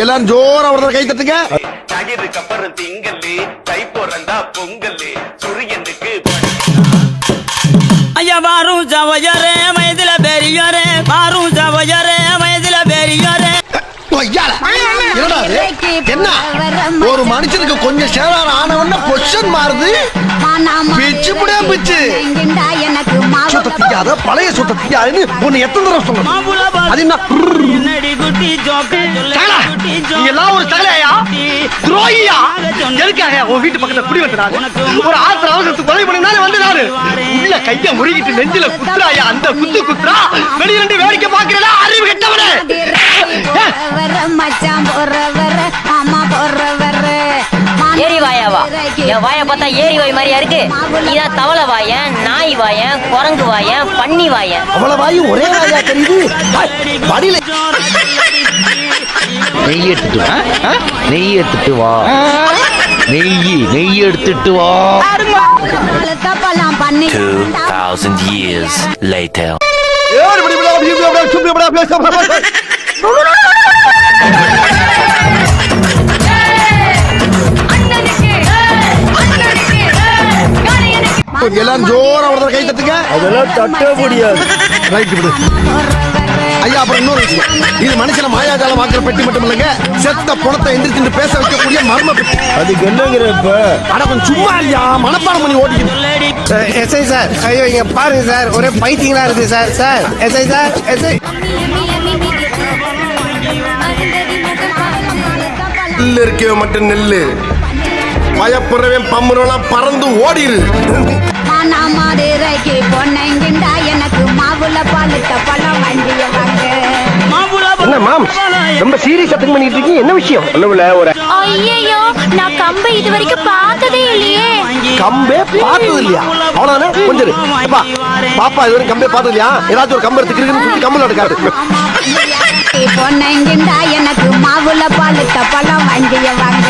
எல்லாரும் ஜோரா ஒரு கை தட்டுங்க. ஞாயிறுக்கு அப்புறம் திங்களு, தை பிறந்தா பொங்கலு, சூரியனுக்கு ஐயா வாரும் சவஜரே வயதுல பெரியாரே, வாரும் சவஜரே வயதுல பெரியாரே. என்னடா இது? என்ன ஒரு மனுஷனுக்கு கொஞ்சம் சேதாரம் ஆனவன பொசிஷன் மாறுது. பிச்சு புடியா பிச்சு சுத்த தியாத பழைய சுத்த தியாதுன்னு உன்னை எத்தனை தடவை சொல்லணும்? அது என்ன எல்லாம் ஒரு தகலையா துரோகியா? எதுக்காக உன் வீட்டு பக்கத்துல குடி வந்தாரு? ஒரு ஆத்திர அவசரத்துக்கு கொலை பண்ணினாலே வந்து நானு உள்ள கைய முறுகிட்டு நெஞ்சில குத்துறாயா? அந்த குத்து குத்துறா வெளிய ரெண்டு வேடிக்கை பாக்குறா அறிவு கெட்டவனே. ஏரி வாயாவா? என் வாய பார்த்தா ஏரி வாய் மாதிரியா இருக்கு? இதான் தவளை வாயன், நாய் வாயன், குரங்கு வாயன், பன்னி வாயன். அவ்வளவு வாயும் ஒரே வாயா தெரியுது. வடியில நெய் எடுத்துட்டு வா. நெய் எடுத்துட்டு வா. நெய் எடுத்துட்டு வா. 2000 years later. எல்லாரும் ஜோரா ஒரு கை தட்டுங்க. அதெல்லாம் தட்ட முடியாது. ரைட் விடு ஐயா. அப்புறம் இன்னொரு விஷயம், இது மனுஷன மாயாஜாலம் ஆக்கிற பெட்டி மட்டும் இல்லைங்க, செத்த பணத்தை எந்திரிச்சு பேச வைக்கக்கூடிய மர்ம பெட்டி. அதுக்கு என்னங்கிறப்ப ஆனா கொஞ்சம் சும்மா இல்லையா, மனப்பாடம் பண்ணி ஓட்டிக்கிட்டு. எஸ்ஐ சார், ஐயோ இங்க பாருங்க சார், ஒரே பைத்தியங்களா இருக்கு sir. Sir SI sir, SI நெல்லு இருக்க மட்டும் நெல்லு பயப்படுறவன் பம்புறவெல்லாம் பறந்து ஓடிடு. மதுரைக்கு பொண்ணுங்கிண்டா எனக்கு மாவுல பாலுட்ட பழம் வண்டிய வாங்க. என்ன மாம் ரொம்ப சீரியஸா திங்க் பண்ணிட்டு இருக்கீங்க? என்ன விஷயம்? ஒண்ணுமில்ல. ஒரு ஐயோ, நான் கம்பை இது வரைக்கும் பார்த்ததே இல்லையே. கம்பே பார்த்தது இல்லையா? அவ்வளவுதானே. கொஞ்சம் பாப்பா இது வரைக்கும் கம்பே பார்த்தது இல்லையா? ஏதாச்சும் ஒரு கம்பை எடுத்துக்கிறீங்கன்னு கம்பல் நடக்காது. பொண்ணுங்கிண்டா எனக்கு மாவுல பாலுட்ட பழம் வண்டிய வாங்க.